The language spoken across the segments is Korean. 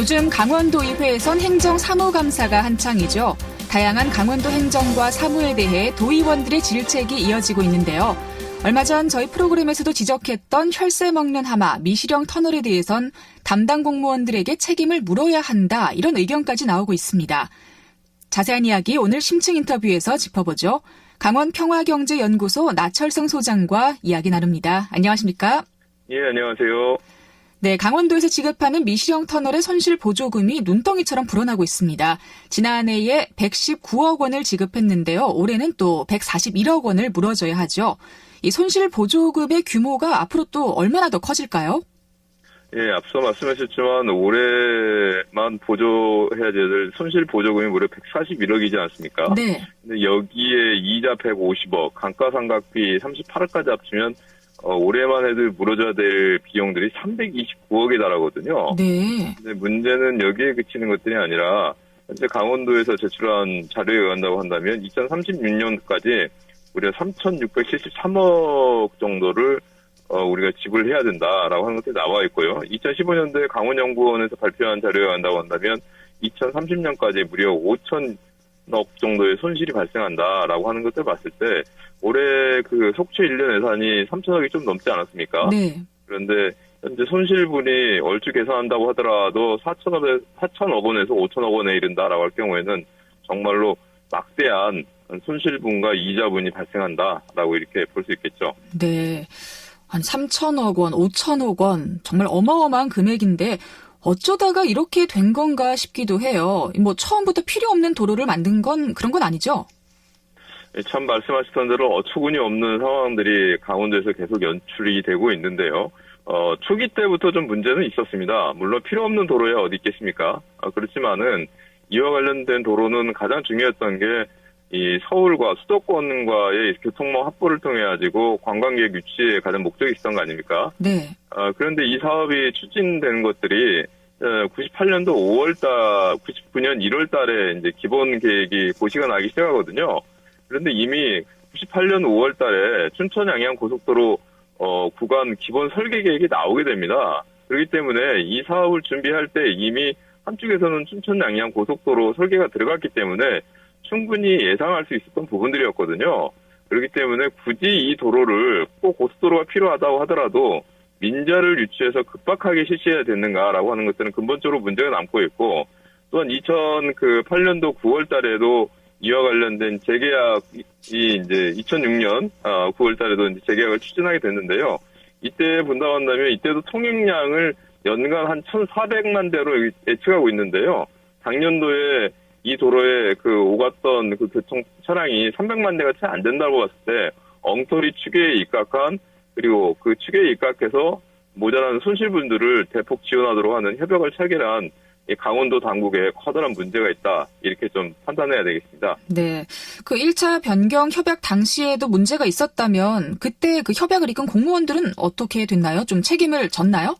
요즘 강원도의회에선 행정사무감사가 한창이죠. 다양한 강원도 행정과 사무에 대해 도의원들의 질책이 이어지고 있는데요. 얼마 전 저희 프로그램에서도 지적했던 혈세 먹는 하마 미시령 터널에 대해선 담당 공무원들에게 책임을 물어야 한다, 이런 의견까지 나오고 있습니다. 자세한 이야기 오늘 심층 인터뷰에서 짚어보죠. 강원평화경제연구소 나철성 소장과 이야기 나눕니다. 안녕하십니까? 예, 안녕하세요. 네, 강원도에서 지급하는 미시령 터널의 손실 보조금이 눈덩이처럼 불어나고 있습니다. 지난해에 119억 원을 지급했는데요. 올해는 또 141억 원을 물어줘야 하죠. 이 손실 보조금의 규모가 앞으로 또 얼마나 더 커질까요? 예, 앞서 말씀하셨지만 올해만 보조해야 될 손실 보조금이 무려 141억이지 않습니까? 네. 근데 여기에 이자 150억, 감가상각비 38억까지 합치면 올해만 해도 물어줘야 될 비용들이 329억에 달하거든요. 네. 근데 문제는 여기에 그치는 것들이 아니라 현재 강원도에서 제출한 자료에 의한다고 한다면 2036년까지 무려 3,673억 정도를 우리가 지불해야 된다라고 하는 것들이 나와 있고요. 2015년도에 강원연구원에서 발표한 자료에 의한다고 한다면 2030년까지 무려 5천억 정도의 손실이 발생한다라고 하는 것을 봤을 때 올해 그 속초 1년 예산이 3천억이 좀 넘지 않았습니까? 네. 그런데 현재 손실분이 얼추 계산한다고 하더라도 4천억 원에서 5천억 원에 이른다라고 할 경우에는 정말로 막대한 손실분과 이자분이 발생한다라고 이렇게 볼 수 있겠죠. 네. 한 3천억 원, 5천억 원, 정말 어마어마한 금액인데 어쩌다가 이렇게 된 건가 싶기도 해요. 뭐 처음부터 필요 없는 도로를 만든 건 그런 건 아니죠? 참 말씀하셨던 대로 어처구니 없는 상황들이 강원도에서 계속 연출이 되고 있는데요. 초기 때부터 좀 문제는 있었습니다. 물론 필요 없는 도로야 어디 있겠습니까? 그렇지만은 이와 관련된 도로는 가장 중요했던 게 이 서울과 수도권과의 교통망 확보를 통해 가지고 관광객 유치에 가장 목적이 있었던 거 아닙니까? 네. 그런데 이 사업이 추진된 것들이 98년도 5월달, 99년 1월달에 이제 기본 계획이 고시가 나기 시작하거든요. 그런데 이미 98년 5월달에 춘천 양양 고속도로 구간 기본 설계 계획이 나오게 됩니다. 그렇기 때문에 이 사업을 준비할 때 이미 한쪽에서는 춘천 양양 고속도로 설계가 들어갔기 때문에 충분히 예상할 수 있었던 부분들이었거든요. 그렇기 때문에 굳이 이 도로를 꼭 고속도로가 필요하다고 하더라도 민자를 유치해서 급박하게 실시해야 되는가라고 하는 것들은 근본적으로 문제가 남고 있고, 또한 2008년도 9월 달에도 이와 관련된 재계약이 이제 2006년 9월 달에도 이제 재계약을 추진하게 됐는데요. 이때 본다고 한다면 이때도 통행량을 연간 한 1,400만 대로 예측하고 있는데요. 작년도에 이 도로에 오갔던 교통 차량이 300만 대가 채 안 된다고 봤을 때 엉터리 추계에 입각한, 그리고 그 추계에 입각해서 모자란 손실분들을 대폭 지원하도록 하는 협약을 체결한 이 강원도 당국에 커다란 문제가 있다, 이렇게 좀 판단해야 되겠습니다. 네. 그 1차 변경 협약 당시에도 문제가 있었다면 그때 그 협약을 이끈 공무원들은 어떻게 됐나요? 좀 책임을 졌나요?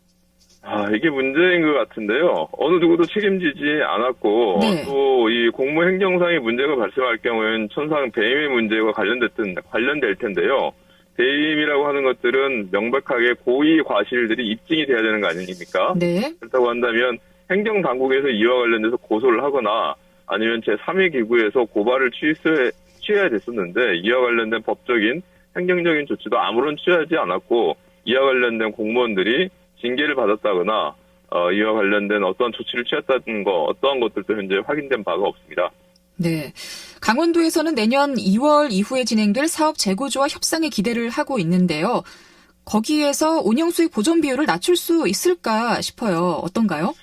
이게 문제인 것 같은데요. 어느 누구도 책임지지 않았고, 네. 또 이 공무행정상의 문제가 발생할 경우에는 천상 배임의 문제와 관련될 텐데요. 배임이라고 하는 것들은 명백하게 고의 과실들이 입증이 돼야 되는 거 아닙니까? 네. 그렇다고 한다면 행정당국에서 이와 관련돼서 고소를 하거나 아니면 제3의 기구에서 고발을 취해야 됐었는데, 이와 관련된 법적인 행정적인 조치도 아무런 취하지 않았고, 이와 관련된 공무원들이 징계를 받았다거나 이와 관련된 어떠한 조치를 취했다는 거, 어떠한 것들도 현재 확인된 바가 없습니다. 네. 강원도에서는 내년 2월 이후에 진행될 사업 재고조와 협상에 기대를 하고 있는데요. 거기에서 운영수익 보전 비율을 낮출 수 있을까 싶어요. 어떤가요?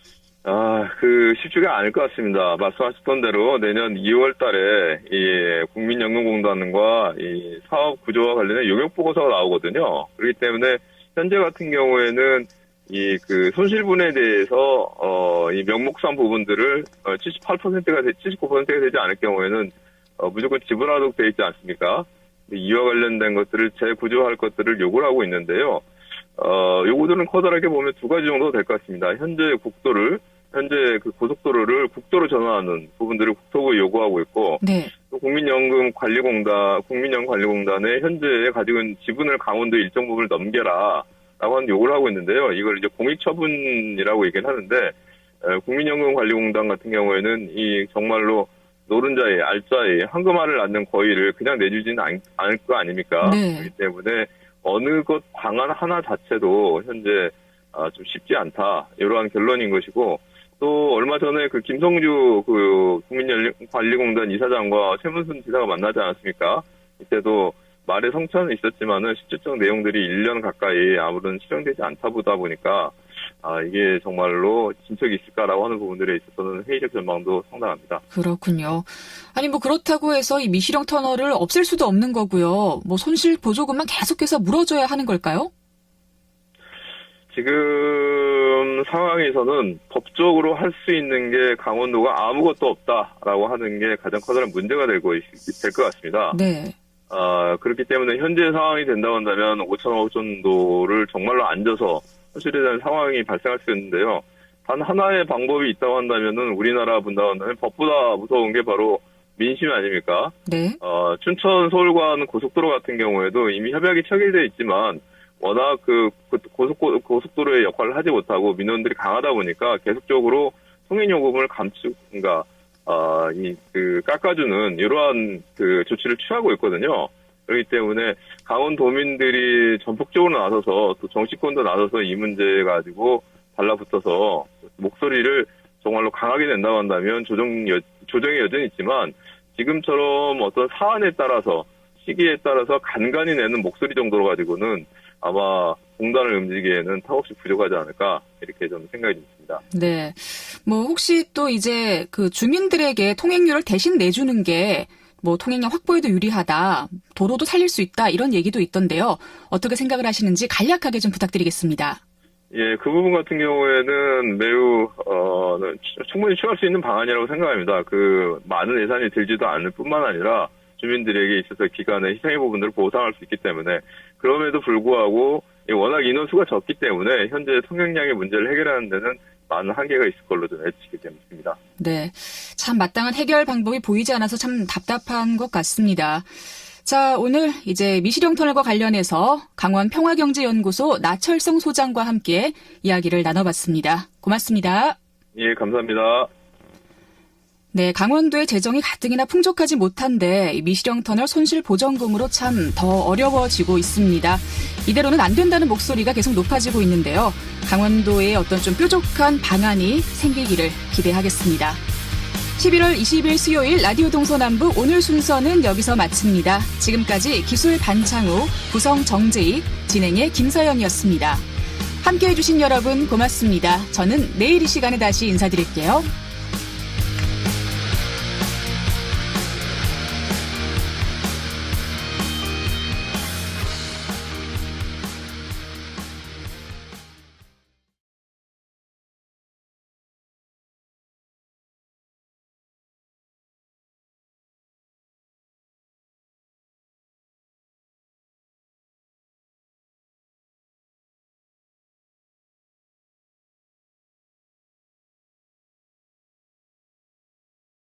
쉽지가 않을 것 같습니다. 말씀하셨던 대로 내년 2월 달에 이 국민연금공단과 이 사업 구조와 관련된 용역보고서가 나오거든요. 그렇기 때문에 현재 같은 경우에는 이 손실분에 대해서 이 명목상 부분들을 79%가 되지 않을 경우에는 무조건 지불하도록 되어 있지 않습니까? 이와 관련된 것들을 재구조할 것들을 요구를 하고 있는데요. 요구들은 커다랗게 보면 두 가지 정도 될 것 같습니다. 현재 고속도로를 국도로 전환하는 부분들을 국토부에 요구하고 있고, 네. 또 국민연금관리공단에 현재 가지고 있는 지분을 강원도 일정 부분을 넘겨라 라고 하는 요구를 하고 있는데요. 이걸 이제 공익처분이라고 얘기는 하는데, 국민연금관리공단 같은 경우에는 이 정말로 노른자에 알짜에 황금알을 낳는 거위를 그냥 내주지는 않을 거 아닙니까? 네. 그렇기 때문에 어느 것 방안 하나 자체도 현재 좀 쉽지 않다, 이러한 결론인 것이고, 또 얼마 전에 그 김성주 그 국민연금관리공단 이사장과 최문순 지사가 만나지 않았습니까? 이때도 말의 성취는 있었지만은 실질적 내용들이 1년 가까이 아무런 실행되지 않다 보다 보니까 이게 정말로 진척이 있을까라고 하는 부분들에 있어서는 회의적 전망도 상당합니다. 그렇군요. 아니 뭐 그렇다고 해서 이 미시령 터널을 없앨 수도 없는 거고요. 뭐 손실 보조금만 계속해서 물어줘야 하는 걸까요? 지금 상황에서는 법적으로 할 수 있는 게 강원도가 아무것도 없다라고 하는 게 가장 커다란 문제가 될 것 같습니다. 네. 그렇기 때문에 현재 상황이 된다고 한다면 5천억 정도를 정말로 앉아서 현실에 대한 상황이 발생할 수 있는데요. 단 하나의 방법이 있다고 한다면은 우리나라 분다면 법보다 무서운 게 바로 민심 아닙니까? 네. 춘천 서울 간 고속도로 같은 경우에도 이미 협약이 체결되어 있지만 워낙 그 고속도로의 역할을 하지 못하고 민원들이 강하다 보니까 계속적으로 통행 요금을 깎아주는 이러한 그 조치를 취하고 있거든요. 그렇기 때문에 강원도민들이 전폭적으로 나서서 또 정치권도 나서서 이 문제 가지고 달라붙어서 목소리를 정말로 강하게 낸다고 한다면 조정의 여전히 있지만 지금처럼 어떤 사안에 따라서 시기에 따라서 간간히 내는 목소리 정도로 가지고는 아마 공단을 움직이기에는 턱없이 부족하지 않을까 이렇게 좀 생각이 듭니다. 네. 뭐 혹시 또 이제 그 주민들에게 통행료를 대신 내주는 게 뭐 통행량 확보에도 유리하다, 도로도 살릴 수 있다 이런 얘기도 있던데요. 어떻게 생각을 하시는지 간략하게 좀 부탁드리겠습니다. 예, 그 부분 같은 경우에는 매우 충분히 취할 수 있는 방안이라고 생각합니다. 그 많은 예산이 들지도 않을 뿐만 아니라 주민들에게 있어서 기간의 희생의 부분들을 보상할 수 있기 때문에, 그럼에도 불구하고 워낙 인원수가 적기 때문에 현재 통행량의 문제를 해결하는 데는 많은 한계가 있을 걸로 좀 예측이 됩니다. 네, 참 마땅한 해결 방법이 보이지 않아서 참 답답한 것 같습니다. 자, 오늘 이제 미시령 터널과 관련해서 강원 평화경제연구소 나철성 소장과 함께 이야기를 나눠봤습니다. 고맙습니다. 예, 감사합니다. 네, 강원도의 재정이 가뜩이나 풍족하지 못한데 미시령 터널 손실 보전금으로 참 더 어려워지고 있습니다. 이대로는 안 된다는 목소리가 계속 높아지고 있는데요. 강원도에 어떤 좀 뾰족한 방안이 생기기를 기대하겠습니다. 11월 20일 수요일 라디오 동서남북 오늘 순서는 여기서 마칩니다. 지금까지 기술 반창우, 구성 정재익, 진행의 김서연이었습니다. 함께해 주신 여러분 고맙습니다. 저는 내일 이 시간에 다시 인사드릴게요.